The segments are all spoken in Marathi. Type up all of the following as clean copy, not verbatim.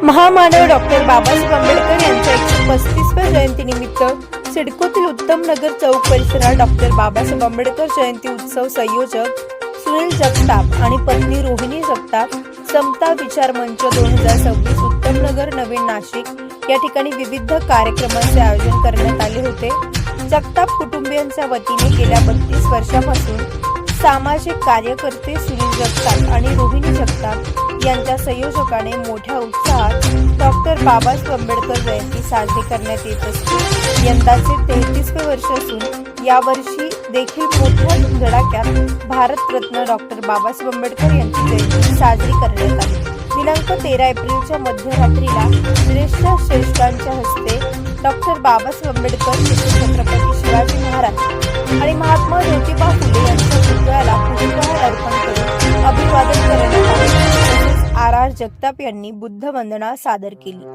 महामानव डॉक्टर बाबासाहेब आंबेडकर यांच्या 135व्या जयंतीनिमित्त सिडकोतील उत्तम नगर चौक परिसरात डॉक्टर बाबासाहेब आंबेडकर जयंती उत्सव संयोजक सुनील जगताप आणि पत्नी रोहिणी जगताप समता विचार मंच 2026 उत्तम नगर नवीन नाशिक या ठिकाणी विविध कार्यक्रमांचे आयोजन करण्यात आले होते। जगताप कुटुंबियांच्या वतीने गेल्या 32 वर्षापासून सामाजिक कार्यकर्ते सुनील जगताप आणि रोहिणी जगताप यांच्या संयोजकाने मोठ्या उत्साहात डॉक्टर बाबासाहेब आंबेडकर जयंती साजरी करण्यात येत असते। यंदाचे 33वे वर्ष असून यावर्षी देखील मोठ्या धडाक्यात भारतरत्न डॉक्टर बाबासाहेब आंबेडकर यांची जयंती साजरी करण्यात आली। दिनांक 13 एप्रिलच्या मध्यरात्रीला श्रेष्ठांच्या हस्ते डॉक्टर बाबासाहेब आंबेडकर छत्रपती शिवाजी महाराज आणि महात्मा ज्योतिबा फुले यांच्या पुतळ्याला पुष्पहार अर्पण करून अभिवादन करण्यात आले। तसेच आर जगताप यांनी बुद्ध वंदना सादर केली।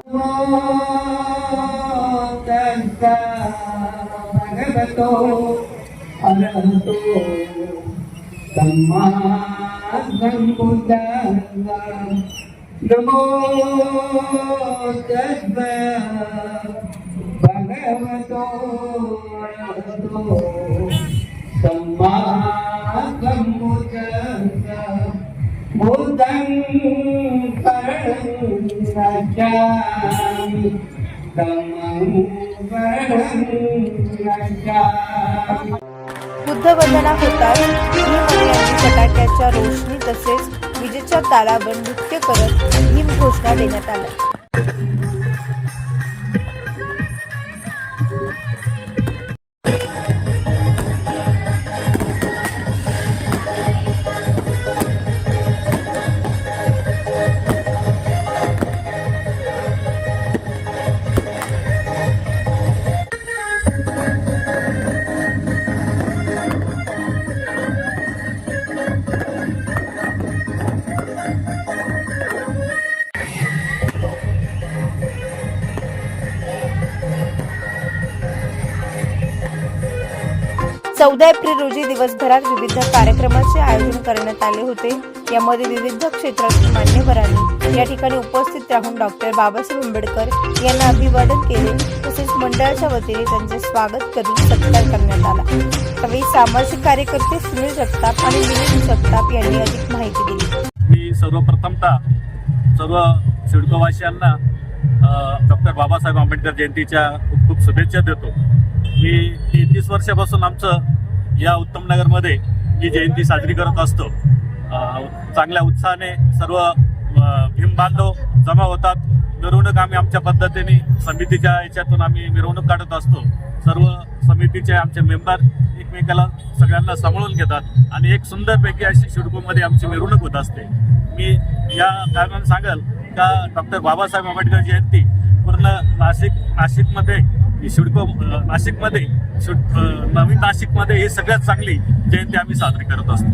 नमो तस्मै भगवतो अरहतो सम्मा सम्बुद्धस्स बुद्धं शरणं गच्छामि धम्मं शरणं गच्छामि। बुद्ध वंदना होताच भीम यांनी फटाक्याच्या रोषणी तसेच विजेच्या तालावर नृत्य करत भीम घोषणा देण्यात आल्या। चौदा एप्रिल रोजी दिवसभरात विविध कार्यक्रमांचे आयोजन करण्यात आले होते। यामध्ये विविध क्षेत्रातील मान्यवरांनी या ठिकाणी उपस्थित राहून डॉक्टर बाबासाहेब आंबेडकर यांना अभिवादन केले। तसेच मंडळाच्या वतीने त्यांचे स्वागत करून सत्कार करण्यात आला। त्यावेळी सामाजिक कार्यकर्ते सुनील जगताप आणि विनीत जगताप यांनी अधिक माहिती दिली। मी सर्वप्रथमतः सर्व सिडकोवासियांना डॉक्टर बाबासाहेब आंबेडकर जयंतीच्या खूप खूप शुभेच्छा देतो। मी 33 वर्षापासून आमचं या उत्तम नगरमध्ये ही जयंती साजरी करत असतो। चांगल्या उत्साहाने सर्व भीम बांधव जमा होतात। मिरवणूक आम्ही आमच्या पद्धतीने समितीच्या याच्यातून आम्ही मिरवणूक काढत असतो। सर्व समितीचे आमचे मेंबर एकमेकाला सगळ्यांना सांभाळून घेतात आणि एक सुंदरपैकी अशी सिडकोमध्ये आमची मिरवणूक होत असते। मी या कारणाने सांगेल का डॉक्टर बाबासाहेब आंबेडकर जयंती पूर्ण नाशिकमध्ये सिडको नाशिकमध्ये नवीन नाशिकमध्ये ही सगळ्यात चांगली जयंती आम्ही साजरी करत असतो।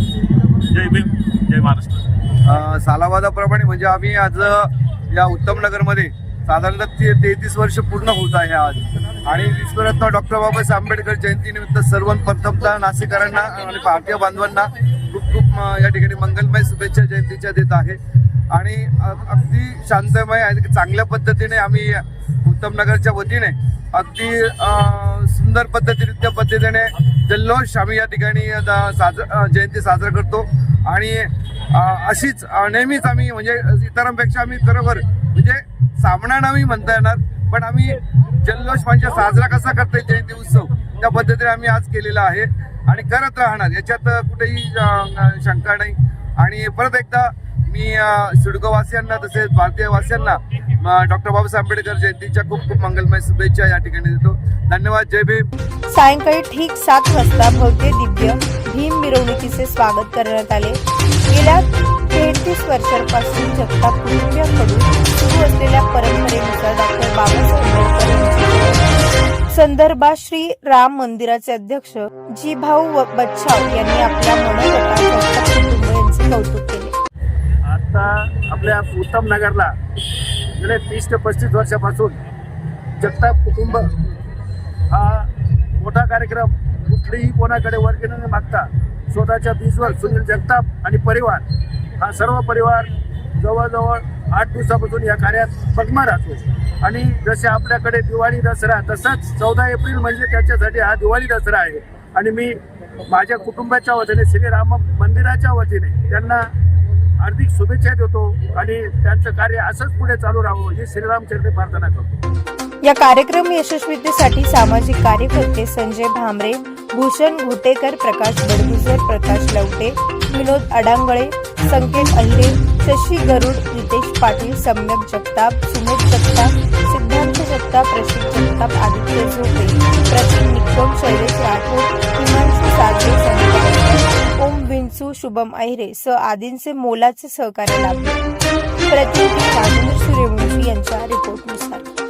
जय भीम, जय महाराष्ट्र। सालावादाप्रमाणे म्हणजे आम्ही आज या उत्तम नगरमध्ये साधारणतः 33 वर्ष पूर्ण होत आहे आज आणि विश्वरत्न डॉक्टर बाबासाहेब आंबेडकर जयंतीनिमित्त सर्वप्रथमतः नाशिककरांना आणि भारतीय बांधवांना खूप खूप या ठिकाणी मंगलमय शुभेच्छा जयंतीच्या देत आहे। आणि अगदी शांतमय आणि चांगल्या पद्धतीने आम्ही उत्तम नगरच्या वतीने अगदी सुंदर पद्धतीने जल्लोष आम्ही या ठिकाणी जयंती साजरा करतो आणि अशीच नेहमीच आम्ही म्हणजे इतरांपेक्षा आम्ही खरोखर म्हणजे सामना नाही म्हणता येणार पण आम्ही जल्लोष म्हणजे साजरा कसा करता येईल जयंती उत्सव त्या पद्धतीने आम्ही आज केलेला आहे आणि करत राहणार याच्यात कुठेही शंका नाही। आणि परत एकदा मी सिडकोवासियांना तसेच भारतीयवासियांना डॉक्टर बाबासाहेब आंबेडकर जयंतीच्या खूप खूप मंगलमय शुभेच्छा या ठिकाणी देतो। धन्यवाद। जय भीम। सायंकाळी ठीक 7 वाजता भव्य दिव्य भीम मिरवणुकीचे स्वागत करण्यात आले। गेल्या 33 वर्षांपासून जगताप कुटुंबियांकडून सुरू असलेल्या परंपरेनुसार डॉक्टर बाबासाहेब आंबेडकर संदर्भात श्री राम मंदिराचे अध्यक्ष जी भाऊ बच्छाव यांनी आपल्या मनोगतात जगताप कुटुंब यांचे कौतुक केले। आता आपल्या उत्तम नगरला गेले 30 ते 35 वर्षापासून जगताप कुटुंब हा मोठा कार्यक्रम कुठलीही कोणाकडे वर्गणी न मागता स्वतःच्या बीजवर सुनील जगताप आणि परिवार हा सर्व परिवार जवळजवळ 8 दिवसापासून या कार्यात मग्न राहतो आणि जसे आपल्याकडे दिवाळी दसरा तसाच 14 एप्रिल म्हणजे त्याच्यासाठी हा दिवाळी दसरा आहे आणि मी माझ्या कुटुंबाच्या वतीने श्रीराम मंदिराच्या वतीने त्यांना हार्दिक शुभेच्छा देतो आणि त्यांचं कार्य असंच पुढे चालू राहावं ही श्रीरामचरणी प्रार्थना करतो। या कार्यक्रम यशस्वीतेसाठी सामाजिक कार्यकर्ते संजय भामरे, भूषण घोटेकर, प्रकाश बडगुजर, प्रकाश लवटे, विनोद अडांगळे, संकेत अहिरे, शशी गरुड, रितेश पाटील, सम्यक जगताप, सुमित जगताप, सिद्धांत जगताप, रशीद जगताप, आदित्य झोपे, प्रतीक निकम, शैलेश राठोड, हिमांशू सागरे, संजय ओम विंचू, शुभम अहिरे सह आदींचे मोलाचे सहकार्य लाभले। प्रतिनिधी राजेंद्र सूर्यवंशी यांच्या रिपोर्टनुसार।